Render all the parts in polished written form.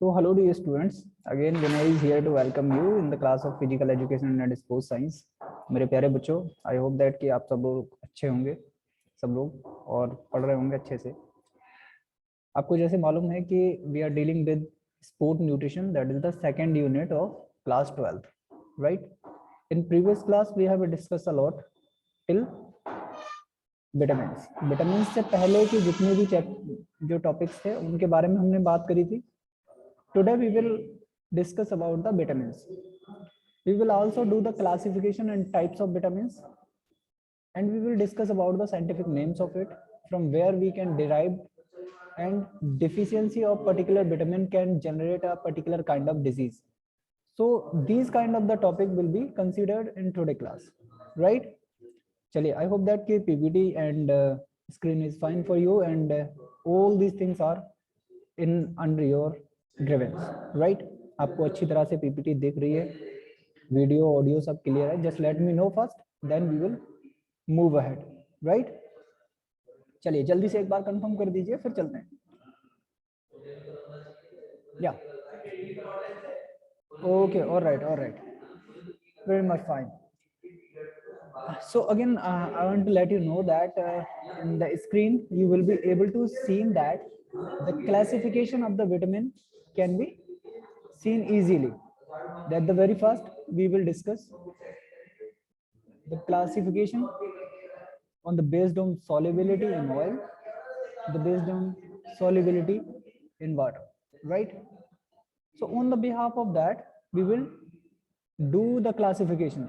So hello dear students, again Vinay is here to welcome you in the class of Physical Education and Sports Science. मेरे प्यारे बच्चों, आई hope that कि आप सब लोग अच्छे होंगे, सब लोग और पढ़ रहे होंगे अच्छे से। आपको जैसे मालूम है कि we are dealing with sport nutrition, that is the second unit of class 12th, right? In previous class we have discuss a lot till vitamin से पहले की जितने भी जो टॉपिक्स थे उनके बारे में हमने बात करी थी। Today we will discuss about the vitamins. We will also do the classification and types of vitamins, and we will discuss about the scientific names of it, from where we can derive, and deficiency of particular vitamin can generate a particular kind of disease. So these kind of the topic will be considered in today class, right? Chaliye, I hope that PPT and screen is fine for you, and all these things are in under your grievance, right? आपको अच्छी तरह से PPT दिख रही है, video audio सब clear है? Just let me know first, then we will move ahead, right? चलिए जल्दी से एक बार कंफर्म कर दीजिए, फिर चलते हैं। या okay, alright, very much fine. So again, I want to let you know that in the screen you will be able to see that the classification of the vitamin can be seen easily. That the very first we will discuss the classification on the based on solubility in oil, the based on solubility in water, right? So on the behalf of that we will do the classification.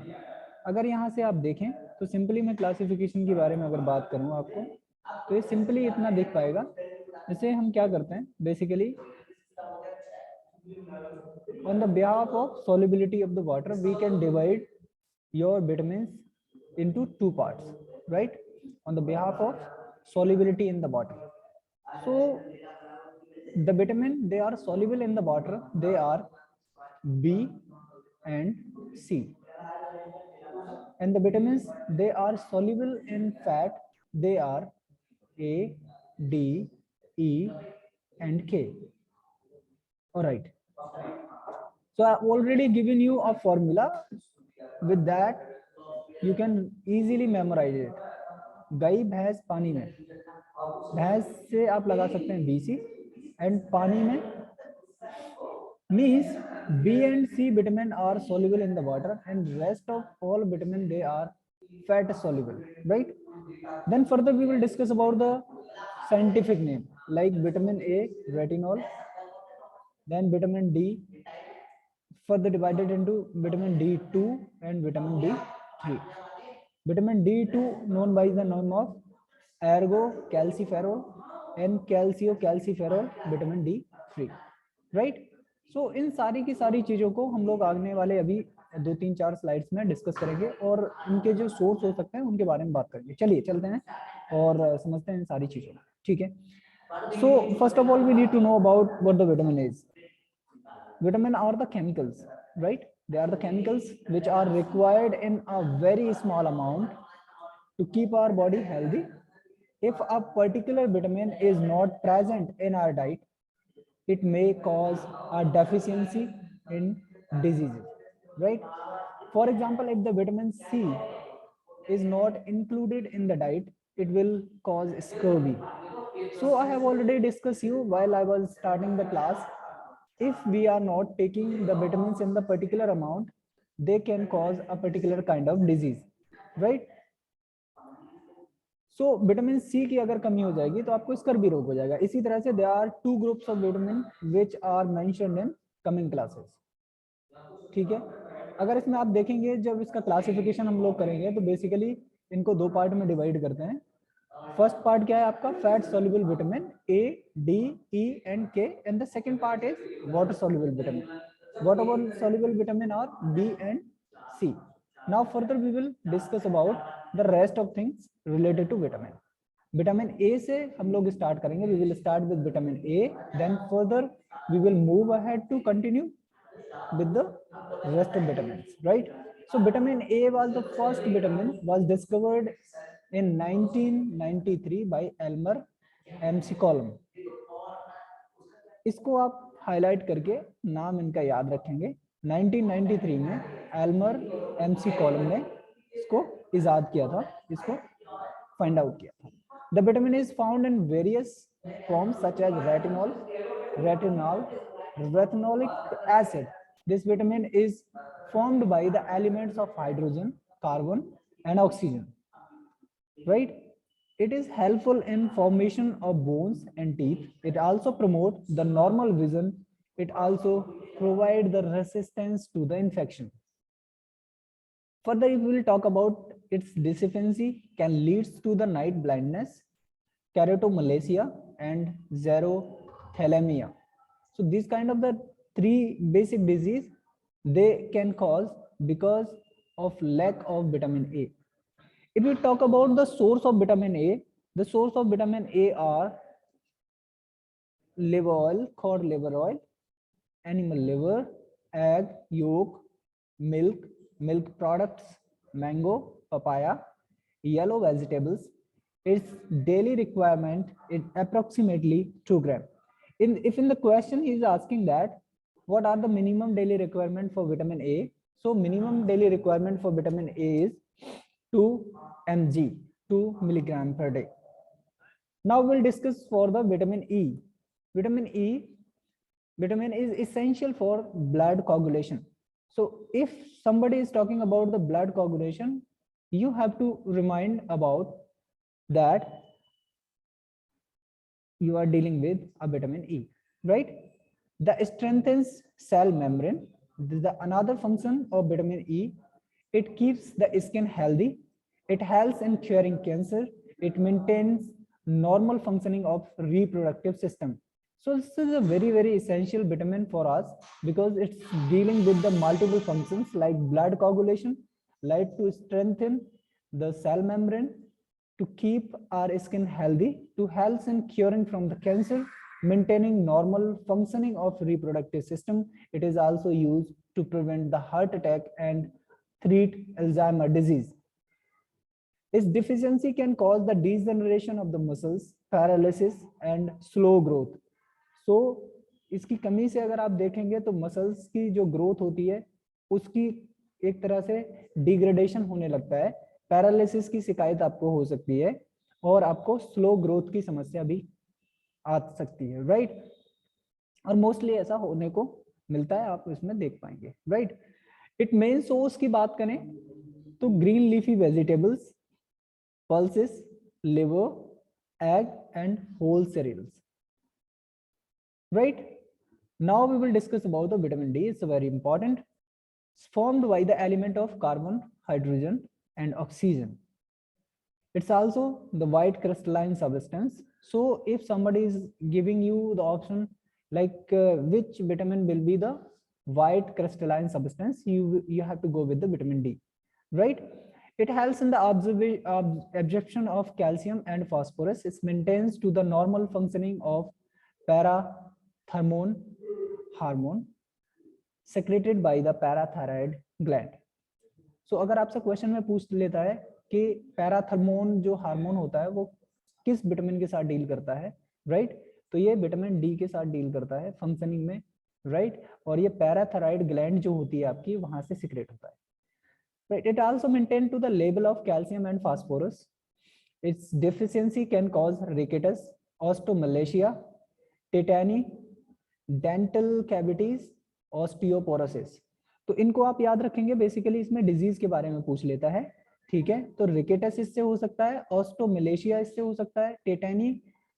अगर यहाँ से आप देखें तो simply मैं classification के बारे में अगर बात करूँ आपको, तो ये सिंपली इतना दिख पाएगा। जैसे हम क्या करते हैं basically, on the behalf of solubility of the water we can divide your vitamins into two parts, right? On the behalf of solubility in the water, so the vitamin they are soluble in the water, they are B and C, and the vitamins they are soluble in fat, they are A, D, E and K. All right, so I've already given you a formula. With that you can easily memorize it. गाय भैंस पानी में, भैंस से आप लगा सकते हैं BC, and पानी में means B and C vitamin are soluble in the water, and rest of all vitamin they are fat soluble, right? Then further we will discuss about the scientific name, like vitamin A, retinol, then vitamin D, further divided into vitamin D2 and vitamin D3. Vitamin D2 known by the name of ergocalciferol and calciocalciferol vitamin D3, right? So इन सारी की सारी चीज़ों को हम लोग आने वाले अभी 2-3-4 स्लाइड्स में डिस्कस करेंगे, और इनके जो सोर्स हो सकते हैं उनके बारे में बात करेंगे। चलिए चलते हैं और समझते हैं इन सारी चीज़ों को, ठीक है? So first of all we need to know about what the vitamin is. Vitamin are the chemicals, right? They are the chemicals which are required in a very small amount to keep our body healthy. If a particular vitamin is not present in our diet, it may cause a deficiency in diseases, right? For example, if the vitamin C is not included in the diet, it will cause scurvy. So I have already discussed you while I was starting the class. If we are not taking the vitamins in the particular amount, they can cause a particular kind of disease, right? So vitamin C की अगर कमी हो जाएगी तो आपको scurvy रोग हो जाएगा. इसी तरह से there are 2 groups of vitamin which are mentioned in coming classes, ठीक है? अगर इसमें आप देखेंगे जब इसका क्लासिफिकेशन हम लोग करेंगे तो बेसिकली इनको 2 पार्ट में डिवाइड करते हैं. फर्स्ट पार्ट क्या है आपका? Fat soluble vitamin A, D, E and K, and the second part is water soluble vitamin. Water soluble vitamin are B and C. Now further we will discuss about the rest of things related to vitamin. Vitamin A से हम लोग start करेंगे. We will start with vitamin A, then further we will move ahead to continue with the rest of vitamins, right? So vitamin A was the first vitamin was discovered in 1993 by Elmer McCollum. इसको आप highlight करके नाम इनका याद रखेंगे। 1993 में Elmer MC column ने इसको इजाद किया था, इसको फाइंड आउट किया था। The vitamin is found in various forms such as retinol, retinol, retinoic acid. This vitamin is formed by the elements of hydrogen, carbon, and oxygen. Right? It is helpful in formation of bones and teeth. It also promotes the normal vision. It also provides the resistance to the infection. Further, if we will talk about its deficiency, can lead to the night blindness, keratomalacia, and xerothalamia. So these kind of the three basic disease they can cause because of lack of vitamin A. If we talk about the source of vitamin A, the source of vitamin A are liver oil, cod liver oil, animal liver, egg, yolk, milk, milk products, mango, papaya, yellow vegetables. Its daily requirement is approximately 2 grams. If in the question he is asking that what are the minimum daily requirement for vitamin A, so minimum daily requirement for vitamin A is 2 mg, 2 milligram per day. Now we'll discuss for the vitamin E. Vitamin E, vitamin is essential for blood coagulation. So if somebody is talking about the blood coagulation, you have to remind about that you are dealing with a vitamin E, right? The strengthens cell membrane. This is the another function of vitamin E. It keeps the skin healthy. It helps in curing cancer. It maintains normal functioning of reproductive system. So this is a very, very essential vitamin for us because it's dealing with the multiple functions like blood coagulation, like to strengthen the cell membrane, to keep our skin healthy, to help in curing from the cancer, maintaining normal functioning of reproductive system. It is also used to prevent the heart attack and treat Alzheimer's disease. Its deficiency can cause the degeneration of the muscles, paralysis and slow growth. So इसकी कमी से अगर आप देखेंगे तो muscles की जो growth होती है उसकी एक तरह से डिग्रेडेशन होने लगता है, पैरालिसिस की शिकायत आपको हो सकती है और आपको स्लो ग्रोथ की समस्या भी आ सकती है, राइट? और मोस्टली ऐसा होने को मिलता है, आप इसमें देख पाएंगे, राइट? इट मेन सोर्स की बात करें तो green leafy vegetables, pulses, liver, egg and whole cereals, right? Now we will discuss about the vitamin D. It's very important. It's formed by the element of carbon, hydrogen and oxygen. It's also the white crystalline substance. So if somebody is giving you the option like which vitamin will be the white crystalline substance, you have to go with the vitamin D, right? It helps in the absorption of calcium and phosphorus. It maintains to the normal functioning of parathyroid hormone secreted by the parathyroid gland. So अगर आपसे question में पूछ लेता है कि parathormone जो hormone होता है वो किस विटामिन के साथ डील करता है, राइट? तो ये विटामिन डी के साथ डील करता है फंक्शनिंग में, राइट? और ये पैराथायराइड ग्लैंड जो होती है आपकी वहां से सिक्रेट होता है, right? It also maintains to the level of calcium and phosphorus. Its deficiency can cause rickets, osteomalacia, tetany, dental cavities, osteoporosis. तो इनको आप याद रखेंगे, बेसिकली इसमें डिजीज के बारे में पूछ लेता है, ठीक है? तो रिकेटस इससे हो सकता है, ऑस्टोमलेशिया इससे हो सकता है, tetani,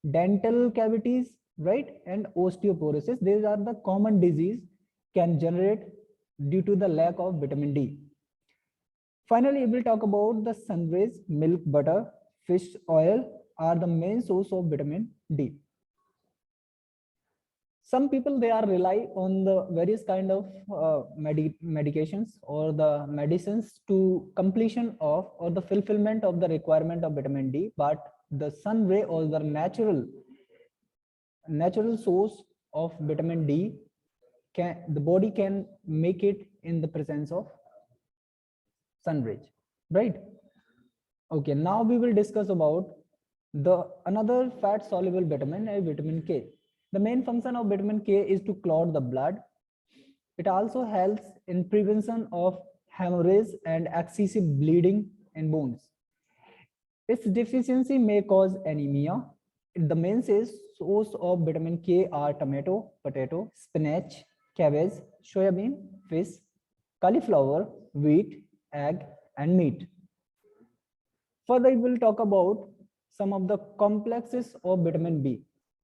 dental cavities, right, and osteoporosis. These are the common disease can generate due to the lack of vitamin D. Finally, we will talk about the sun rays, milk, butter, fish oil are the main source of vitamin D. Some people they are rely on the various kind of medications or the medicines to completion of or the fulfillment of the requirement of vitamin D, but the sun ray or the natural source of vitamin D the body can make it in the presence of sun rays, right? Okay, now we will discuss about the another fat soluble vitamin, vitamin K. The main function of vitamin K is to clot the blood. It also helps in prevention of hemorrhage and excessive bleeding in bones. Its deficiency may cause anemia. The main source of vitamin K are tomato, potato, spinach, cabbage, soybean, fish, cauliflower, wheat, egg, and meat. Further, we will talk about some of the complexes of vitamin B,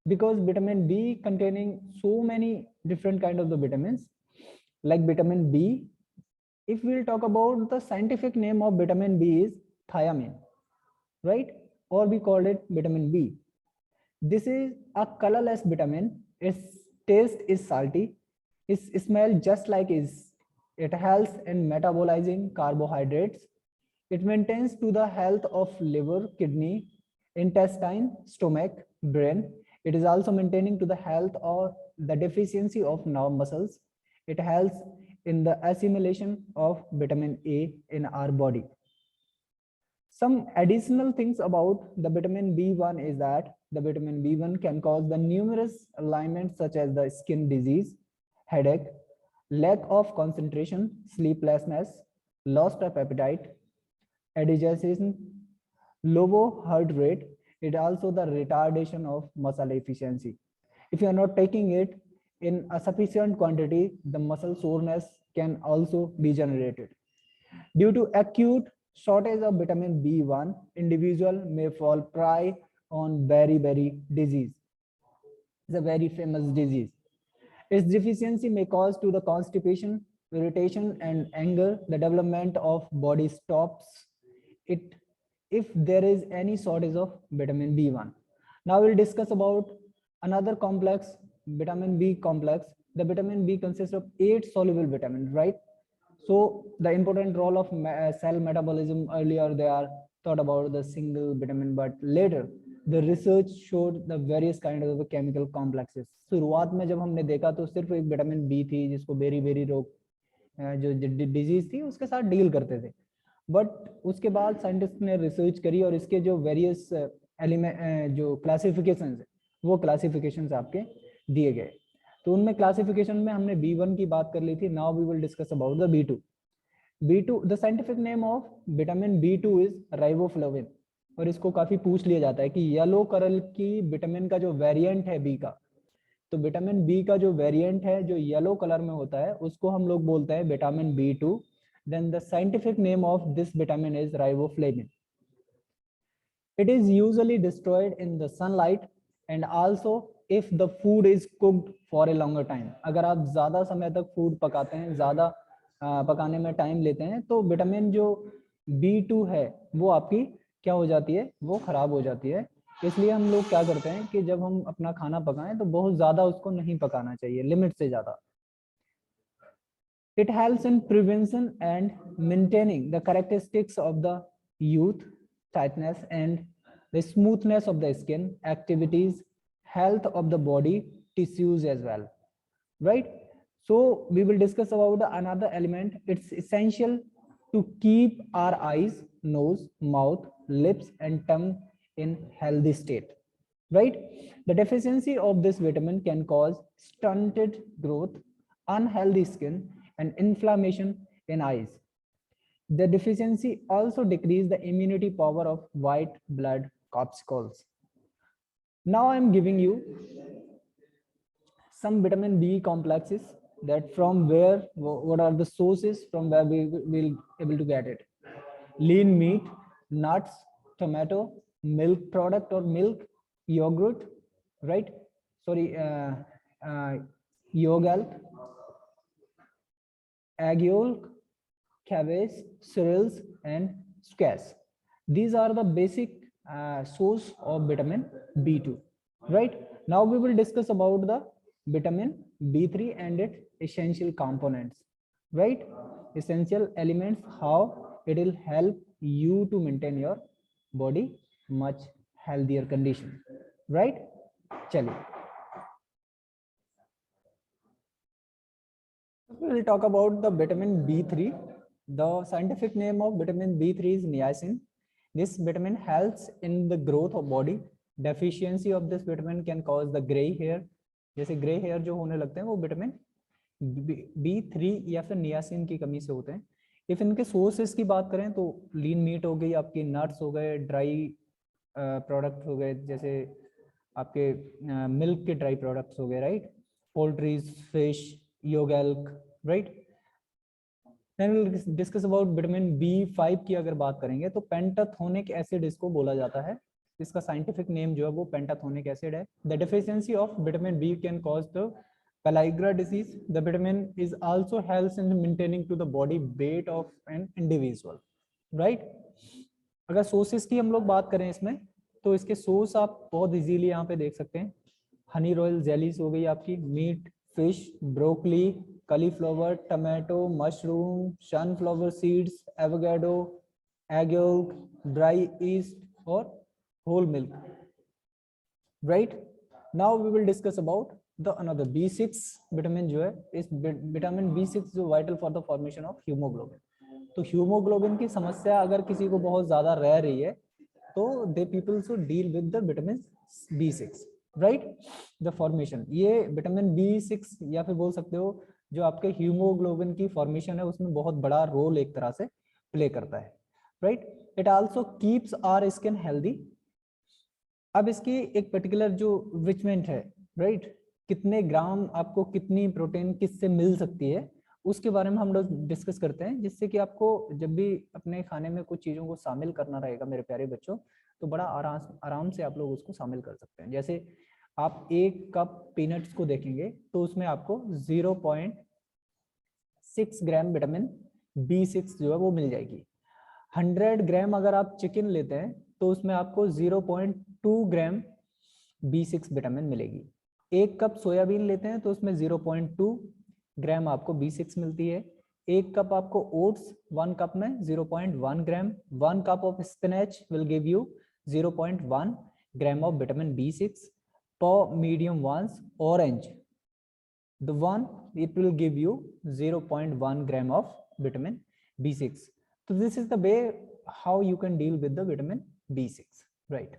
because vitamin B containing so many different kind of the vitamins, like vitamin B. If we'll talk about the scientific name of vitamin B is thiamine, right? Or we call it vitamin B. This is a colorless vitamin. Its taste is salty. Its smell just like is. It helps in metabolizing carbohydrates. It maintains to the health of liver, kidney, intestine, stomach, brain. It is also maintaining to the health or the deficiency of nerve muscles. It helps in the assimilation of vitamin A in our body. Some additional things about the vitamin B1 is that the vitamin B1 can cause the numerous ailments such as the skin disease, headache, lack of concentration, sleeplessness, loss of appetite, indigestion, low heart rate. It also the retardation of muscle efficiency. If you are not taking it in a sufficient quantity, the muscle soreness can also be generated. Due to acute shortage of vitamin B1, individual may fall prey on beriberi disease. It's a very famous disease. Its deficiency may cause to the constipation, irritation, and anger. The development of body stops it if there is any shortage of vitamin B1. Now we'll discuss about another complex, vitamin B complex. The vitamin B consists of 8 soluble vitamins, right? So the important role of cell metabolism, earlier they are thought about the single vitamin, but later the research showed the various kind of the chemical complexes. शुरुआत में जब हमने देखा तो सिर्फ एक vitamin B थी जिसको बेरी रोग जो डिजीज थी उसके साथ डील करते थे, बट उसके बाद साइंटिस्ट ने रिसर्च करी और इसके जो वेरियस एलिमेंट जो क्लासिफिकेशन है वो क्लासिफिकेशन आपके दिए गए. तो उनमें क्लासिफिकेशन में हमने B1 की बात कर ली थी. Now we will discuss about the B2. B2 the scientific name of vitamin B2 is riboflavin, और इसको काफी पूछ लिया जाता है कि येलो कलर की विटामिन का जो वेरिएंट है बी का, तो विटामिन बी का जो वेरिएंट है जो येलो कलर में होता है उसको हम लोग बोलते हैं vitamin B2. Then the scientific name of this vitamin is riboflavin. It is usually destroyed in the sunlight and also if the food is cooked for a longer time. अगर आप ज़्यादा समय तक फूड पकाते हैं, ज़्यादा पकाने में टाइम लेते हैं, तो विटामिन जो B2 है वो आपकी क्या हो जाती है, वो खराब हो जाती है. इसलिए हम लोग क्या करते हैं कि जब हम अपना खाना पकाएं तो बहुत ज़्यादा उसको नहीं पकाना चाहिए, लिमिट से ज़्यादा. It helps in prevention and maintaining the characteristics of the youth, tightness and the smoothness of the skin, activities, health of the body tissues as well, right? So we will discuss about another element. It's essential to keep our eyes, nose, mouth, lips and tongue in healthy state, right? The deficiency of this vitamin can cause stunted growth, unhealthy skin and inflammation in eyes. The deficiency also decreases the immunity power of white blood corpuscles. Now I am giving you some vitamin B complexes that from where, what are the sources from where we will able to get it. Lean meat, nuts, tomato, milk product or milk, yogurt, right? Sorry, yogurt, egg yolk, cabbage, cereals, and squash. These are the basic source of vitamin B2, right? Now we will discuss about the vitamin B3 and its essential components, right? Essential elements, how it will help you to maintain your body much healthier condition, right? Chaliye. We will talk about the vitamin B3. The scientific name of vitamin B3 is niacin. This vitamin helps in the growth of body. Deficiency of this vitamin can cause the gray hair, जैसे grey hair जो होने लगते हैं वो vitamin B3 या फिर niacin की कमी से होते हैं। इफ इनके सोर्सेस की बात करें तो लीन मीट हो गई, आपकी नट्स हो गए, ड्राई प्रोडक्ट हो गए, जैसे आपके मिल्क के ड्राई प्रोडक्ट्स हो गए, राइट, पोल्ट्रीज, फिश, योगेल्क, right. Then will discuss about vitamin B5 की अगर बात करेंगे तो पेंटाथोनिक एसिड इसको बोला जाता है। इसका साइंटिफिक नेम जो है वो पेंटाथोनिक एसिड है। The deficiency of vitamin B can cause the pellagra disease. The vitamin is also helps in maintaining to the body weight of an individual, right. अगर सोर्सेस की हम लोग बात करें इसमें, तो इसके सोर्स आप बहुत इजीली यहाँ पे देख सकते हैं। हनी रॉयल जेलीज हो गई आपकी, meat, fish, broccoli, cauliflower, tomato, mushroom, sunflower seeds, avocado, egg yolk, dry yeast or whole milk, right? Now we will discuss about the another B6 vitamin जो है, इस विटामिन B6 जो vital for the formation of hemoglobin। तो haemoglobin की समस्या अगर किसी को बहुत ज्यादा रह रही है तो they people should deal with the vitamin B6, right. The formation, ये विटामिन B6 या फिर बोल सकते हो जो आपके हीमोग्लोबिन की फॉर्मेशन है उसमें बहुत बड़ा रोल एक तरह से प्ले करता है, right. It also keeps our skin healthy. अब इसकी एक पर्टिकुलर जो रिचमेंट है, राइट, कितने ग्राम आपको कितनी प्रोटीन किससे मिल सकती है उसके बारे में हम लोग डिस्कस करते हैं, जिससे कि आपको जब भी अपने खाने में कुछ चीजों को शामिल करना रहेगा मेरे प्यारे बच्चों, तो बड़ा आराम से आप लोग उसको शामिल कर सकते हैं। जैसे आप 1 कप पीनट्स को देखेंगे तो उसमें आपको 0.6 ग्राम विटामिन B6 जो है वो मिल जाएगी। 100 ग्राम अगर आप चिकन लेते हैं तो उसमें आपको 0.2 ग्राम B6 विटामिन मिलेगी। 1 कप सोयाबीन लेते हैं तो उसमें 0.2 ग्राम आपको B6 मिलती है। 1 कप आपको ओट्स 1 कप में 0.1 ग्राम। 1 cup of spinach will give you 0.1 gram of vitamin B6 per medium ones orange, the one it will give you 0.1 gram of vitamin B6. So this is the way how you can deal with the vitamin B6, right?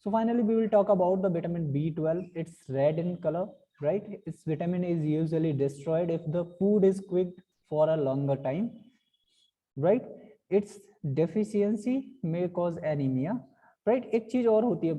So finally we will talk about the vitamin B12. It's red in color, right? Its vitamin is usually destroyed if the food is cooked for a longer time, right? Its deficiency may cause anemia, right. एक चीज और होती है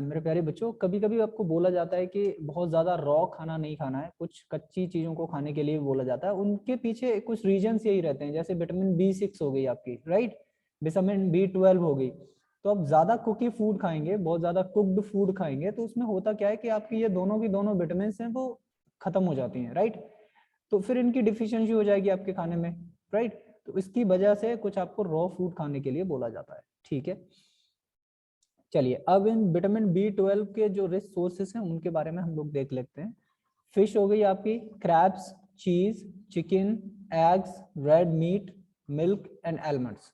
मेरे प्यारे बच्चों, कभी कभी आपको बोला जाता है कि बहुत ज्यादा रॉ खाना नहीं खाना है, कुछ कच्ची चीजों को खाने के लिए बोला जाता है। उनके पीछे कुछ रीजंस यही रहते हैं, जैसे विटामिन B6 हो गई आपकी, राइट, विटामिन B12 हो गई। तो आप ज्यादा कुकी फूड खाएंगे, बहुत ज्यादा कुक्ड फूड खाएंगे तो उसमें होता क्या है कि आपकी ये दोनों की दोनों विटामिन हैं वो खत्म हो जाती हैं, राइट। तो फिर इनकी डिफिशियंसी हो जाएगी आपके खाने में, राइट। तो इसकी वजह से कुछ आपको रॉ फूड खाने के लिए बोला जाता है, ठीक है। चलिए अब इन विटामिन B12 के जो रिच सोर्सेस हैं उनके बारे में हम लोग देख लेते हैं। फिश हो गई आपकी, क्रैब्स, चीज, chicken, eggs, red meat, milk and almonds,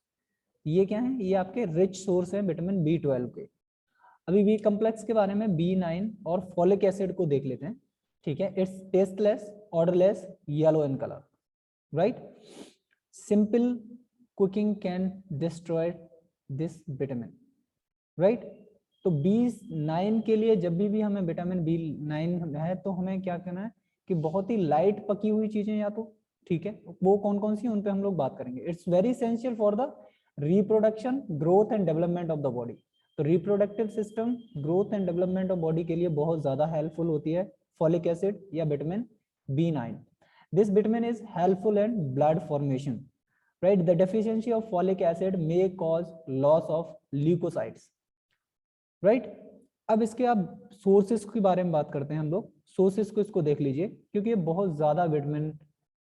ये क्या है, ये आपके रिच सोर्स हैं विटामिन B12 के। अभी बी कॉम्प्लेक्स के बारे में B9 और फॉलिक एसिड को देख लेते हैं, ठीक है। It's tasteless, odourless, yellow in colour, right. Simple cooking can destroy this vitamin, right. तो B9 के लिए जब भी हमें विटामिन B9 है तो हमें क्या करना है कि बहुत ही लाइट पकी हुई चीजें या तो, ठीक है, वो कौन कौन सी उन पे हम लोग बात करेंगे। It's very essential for the reproduction, growth and development of the body. तो reproductive system, growth and development of body के लिए बहुत ज्यादा हेल्पफुल होती है फॉलिक एसिड या vitamin B9। This vitamin is helpful in blood formation, right. The deficiency of folic acid may cause loss of leukocytes, right. अब इसके आप सोर्सेस के बारे में बात करते हैं हम लोग। सोर्सेस को इसको देख लीजिए, क्योंकि ये बहुत ज्यादा विटामिन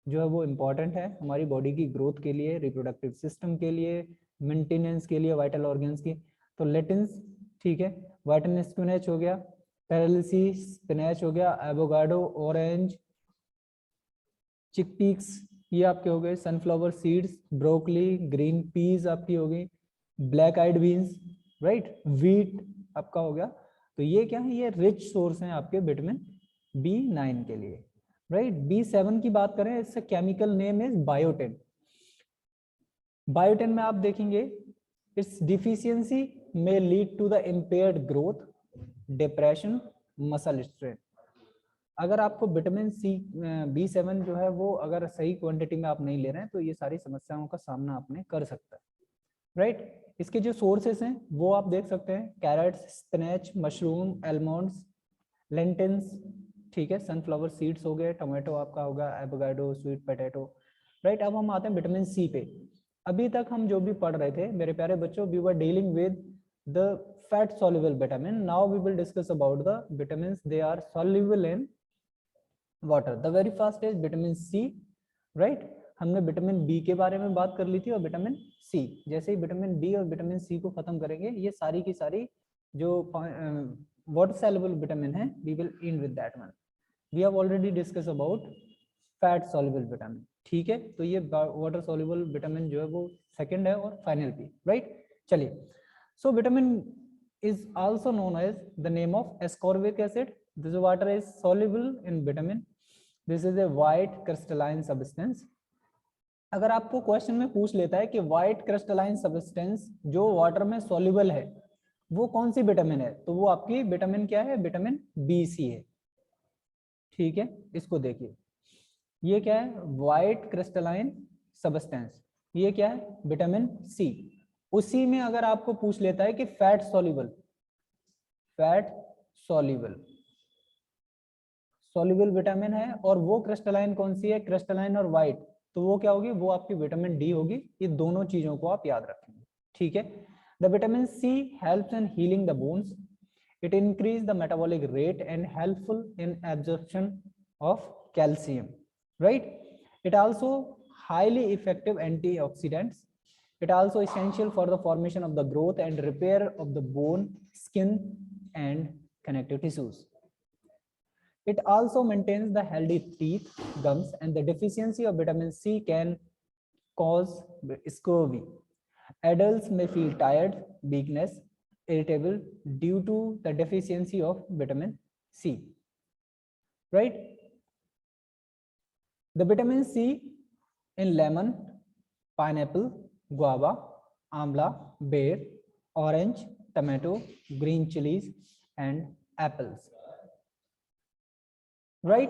जो है वो इम्पॉर्टेंट है हमारी बॉडी की ग्रोथ के लिए, रिप्रोडक्टिव सिस्टम के लिए, मेंटेनेंस के लिए, वाइटल ऑर्गन्स की। तो लेटिन्स, ठीक है, वाइटन स्पिनच हो गया, पैरेलिसी स्पिनच हो गया, एवोकाडो, ऑरेंज, चिकपीक्स ये आपके हो गए, sunflower seeds, broccoli, green peas आपकी हो गई, ब्लैक आइड बीन्स, राइट, व्हीट आपका हो गया। तो ये क्या है, ये रिच सोर्स हैं आपके विटामिन B9 के लिए, राइट। B7 की बात करें, इसका chemical name is biotin. Biotin में आप देखेंगे it's deficiency may lead to the impaired growth, depression, muscle strain, अगर आपको विटामिन सी B7 जो है वो अगर सही क्वांटिटी में आप नहीं ले रहे हैं तो ये सारी समस्याओं का सामना आपने कर सकता है, राइट। इसके जो सोर्सेस हैं वो आप देख सकते हैं, carrots, spinach, mushroom, almonds, lentils, ठीक है, सनफ्लावर सीड्स हो गए, टोमेटो आपका होगा, एवोकाडो, स्वीट पोटैटो, राइट। अब हम आते हैं विटामिन सी पे। अभी तक हम जो भी पढ़ रहे थे मेरे प्यारे बच्चों, we were dealing with the fat soluble vitamin, now we will discuss about the vitamins they are soluble in water. The very first is vitamin C, right. हमने विटामिन बी के बारे में बात कर ली थी और विटामिन सी। जैसे ही विटामिन बी और विटामिन सी को खत्म करेंगे, ये सारी की सारी जो वाटर सॉल्युबल विटामिन है, we will end with that one. We have already discuss about fat soluble vitamin, ठीक है। तो ये वाटर सॉल्युबल विटामिन जो है वो सेकंड है और फाइनल भी, राइट। चलिए, so vitamin is also known as the name of ascorbic acid. This water is soluble in vitamin, this is a white crystalline substance. अगर आपको क्वेश्चन में पूछ लेता है कि व्हाइट क्रिस्टलाइन सब्सटेंस जो वाटर में सॉल्युबल है वो कौन सी विटामिन है, तो वो आपकी विटामिन क्या है, विटामिन बी सी है, ठीक है। इसको देखिए, ये क्या है, व्हाइट क्रिस्टलाइन सब्सटेंस, ये क्या है, विटामिन सी। उसी में अगर आपको पूछ लेता है कि fat soluble, fat soluble soluble vitamin है और वो क्रिस्टलाइन कौन सी है, क्रिस्टलाइन और व्हाइट, तो वो क्या होगी, वो आपकी विटामिन डी होगी। ये दोनों चीजों को आप याद रखेंगे, ठीक है। The vitamin C helps in healing the bones, it increase the metabolic rate and helpful in absorption of calcium, right. It also highly effective antioxidants. It also essential for the formation of the growth and repair of the bone, skin and connective tissues. It also maintains the healthy teeth, gums, and the deficiency of vitamin C can cause scurvy. Adults may feel tired, weakness, irritable due to the deficiency of vitamin C, right? The vitamin C in lemon, pineapple, guava, amla, pear, orange, tomato, green chilies and apples, right.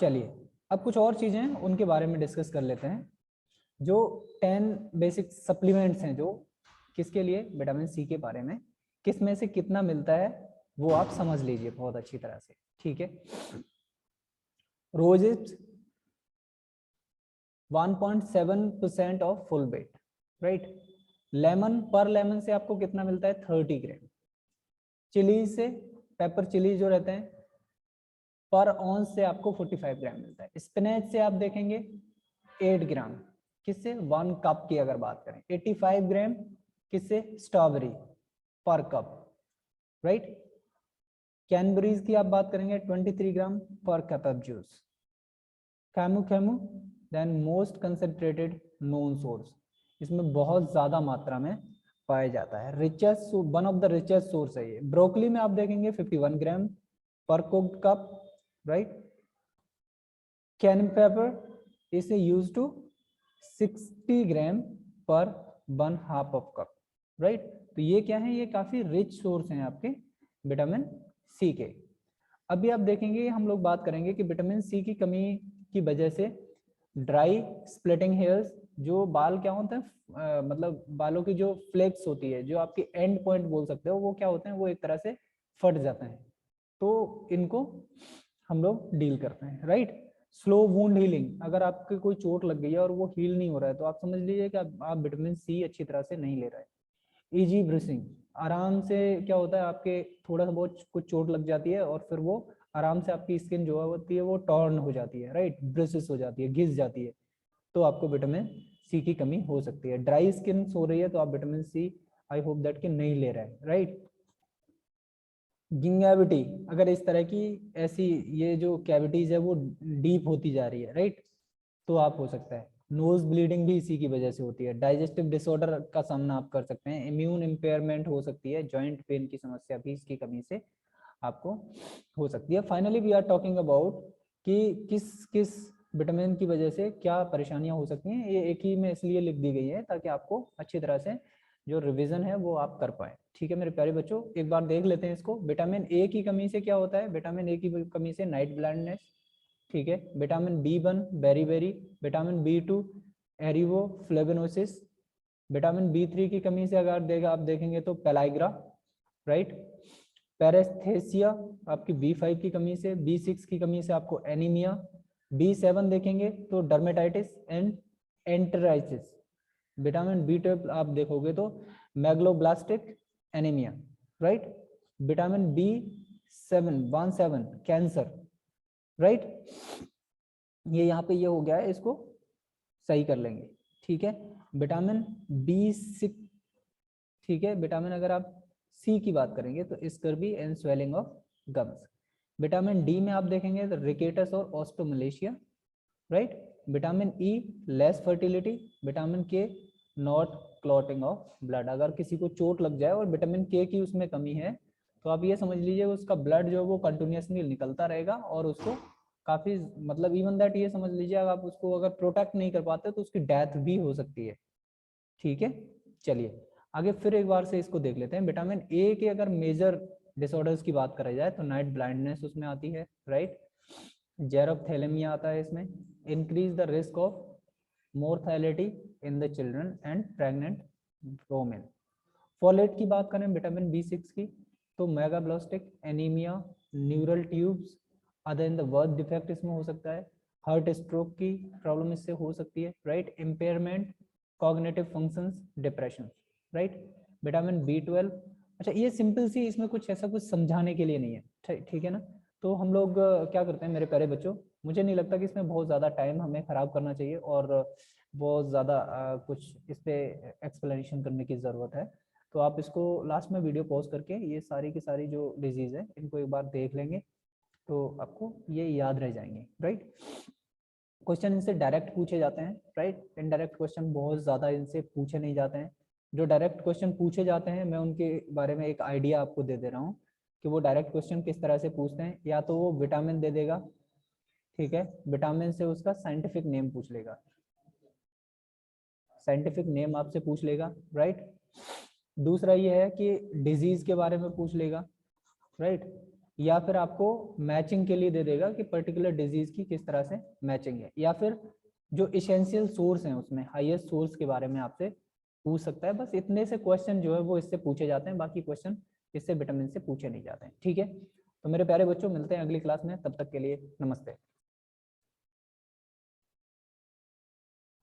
चलिए, अब कुछ और चीजें हैं उनके बारे में discuss कर लेते हैं। जो 10 बेसिक सप्लीमेंट्स हैं जो किसके लिए, विटामिन सी के बारे में, किस में से कितना मिलता है वो आप समझ लीजिए बहुत अच्छी तरह से, ठीक है। Roses 1.7% of full weight, right. Lemon, पर लेमन से आपको कितना मिलता है, 30 ग्राम। चिली से, पेपर चिली जो रहते हैं, पर ऑन्स से आपको 45 ग्राम मिलता है। स्पिनच से आप देखेंगे 8 ग्राम, किससे, 1 कप की अगर बात करें। 85 ग्राम किससे, स्ट्रॉबेरी पर कप, राइट। कैनबेरीज की आप बात करेंगे 23 gram per cup of juice. Camu camu then most concentrated known source, इसमें बहुत ज्यादा मात्रा में पाया जाता है, richest, one of the richest source है ये। ब्रोकली में आप देखेंगे 51 gram per cooked cup, right. Cayenne pepper is use to 60 gram per 1/2 of cup, right. तो ये क्या है, ये काफी रिच सोर्स हैं आपके विटामिन सी के। अभी आप देखेंगे, हम लोग बात करेंगे कि विटामिन सी की कमी की वजह से ड्राई स्प्लिटिंग हेयर्स, जो बाल क्या होते हैं, मतलब बालों की जो फ्लेक्स होती है, जो आपकी एंड पॉइंट बोल सकते हो, वो क्या होते हैं, वो एक तरह से फट जाते हैं, तो इनको हम लोग डील करते हैं, राइट। स्लो वुंड हीलिंग, अगर आपके कोई चोट लग गई है और वो हील नहीं हो रहा है तो आप समझ लीजिए कि आप विटामिन सी अच्छी तरह से नहीं ले रहे हैं। इजी ब्रीथिंग, आराम से क्या होता है, आपके थोड़ा सा बहुत कुछ चोट लग जाती है और फिर वो आराम से आपकी स्किन जो होती है वो टॉर्न हो जाती है, राइट, ब्रिसेस हो जाती है, घिस जाती है, तो आपको विटामिन सी की कमी हो सकती है। ड्राई स्किन हो रही है तो आप vitamin C I hope that कि नहीं ले रहे हैं, राइट। गिंगेविटी, अगर इस तरह की ऐसी ये जो कैविटीज है वो डीप होती जा रही है, राइट, तो आप हो सकता है। नोज ब्लीडिंग भी इसी की वजह से होती है। डाइजेस्टिव डिसऑर्डर का सामना आप कर सकते हैं। इम्यून इम्पेयरमेंट हो सकती है। जॉइंट पेन की समस्या भी इसकी कमी से आपको हो सकती है। Finally we are talking about कि किस किस विटामिन की वजह से क्या परेशानियां हो सकती हैं। ये एक ही में इसलिए लिख दी गई है ताकि आपको अच्छी तरह से जो रिवीजन है वो आप कर पाए। ठीक है मेरे प्यारे बच्चों, एक बार देख लेते हैं इसको। विटामिन ए की कमी से क्या होता है? विटामिन ए की कमी से नाइट ब्लाइंडनेस, ठीक है। Vitamin B1 beriberi, vitamin B2 ariboflavinosis, vitamin B3 की कमी से अगर आप देखेंगे तो पेलाइग्रा, राइट। पैरेस्थेसिया आपकी B5 की कमी से, B6 की कमी से आपको एनीमिया, B7 देखेंगे तो dermatitis and enteritis, vitamin B12 आप देखोगे तो megaloblastic anaemia, right. Vitamin B7 cancer, right. ये यहाँ पे ये हो गया है, इसको सही कर लेंगे, ठीक है। विटामिन B6, ठीक है। विटामिन अगर आप सी की बात करेंगे तो scurvy and swelling of gums. Vitamin D में आप देखेंगे तो रिकेटस और osteomalacia, right. Vitamin E less fertility, vitamin के नॉट क्लॉटिंग ऑफ ब्लड। अगर किसी को चोट लग जाए और विटामिन के की उसमें कमी है तो आप ये समझ लीजिए उसका ब्लड जो है वो कंटिन्यूसली निकलता रहेगा और उसको काफी मतलब इवन दैट ये समझ लीजिए अगर आप उसको अगर प्रोटेक्ट नहीं कर पाते तो उसकी डेथ भी हो सकती है, ठीक है। चलिए आगे फिर एक बार से इसको देख लेते हैं। विटामिन ए के अगर मेजर डिसऑर्डर्स की बात करी जाए तो नाइट ब्लाइंडनेस उसमें आती है, राइट। जेरोप्थेलेमिया आता है इसमें, increase the risk of mortality in the children and pregnant women. Folate की बात करें विटामिन B6 की तो मेगाब्लास्टिक anaemia, neural tubes other in the birth defect इसमें हो सकता है, हार्ट स्ट्रोक की प्रॉब्लम इससे हो सकती है, right. Impairment cognitive functions, depression, right. Vitamin B12, अच्छा ये सिंपल सी, इसमें कुछ ऐसा कुछ समझाने के लिए नहीं है, ठीक है ना। तो हम लोग क्या करते हैं मेरे प्यारे बच्चों, मुझे नहीं लगता कि इसमें बहुत ज़्यादा टाइम हमें ख़राब करना चाहिए और बहुत ज़्यादा कुछ इस पर एक्सप्लेनेशन करने की ज़रूरत है। तो आप इसको लास्ट में वीडियो पॉज करके ये सारी की सारी जो डिजीज़ है इनको एक बार देख लेंगे तो आपको ये याद रह जाएंगे, राइट। क्वेश्चन इनसे डायरेक्ट पूछे जाते हैं, राइट। इनडायरेक्ट क्वेश्चन बहुत ज़्यादा इनसे पूछे नहीं जाते हैं। जो डायरेक्ट क्वेश्चन पूछे जाते हैं मैं उनके बारे में एक आइडिया आपको दे दे रहा हूँ कि वो डायरेक्ट क्वेश्चन किस तरह से पूछते हैं। या तो वो विटामिन दे देगा, ठीक है, विटामिन से उसका साइंटिफिक नेम पूछ लेगा, साइंटिफिक नेम आपसे पूछ लेगा, राइट। दूसरा ये है कि डिजीज के बारे में पूछ लेगा, राइट। या फिर आपको मैचिंग के लिए दे देगा कि पर्टिकुलर डिजीज की किस तरह से मैचिंग है, या फिर जो इसेंशियल सोर्स हैं उसमें हाईएस्ट सोर्स के बारे में आपसे पूछ सकता है। बस इतने से क्वेश्चन जो है वो इससे पूछे जाते हैं, बाकी क्वेश्चन इससे विटामिन से पूछे नहीं जाते हैं, ठीक है। तो मेरे प्यारे बच्चों मिलते हैं अगली क्लास में, तब तक के लिए नमस्ते।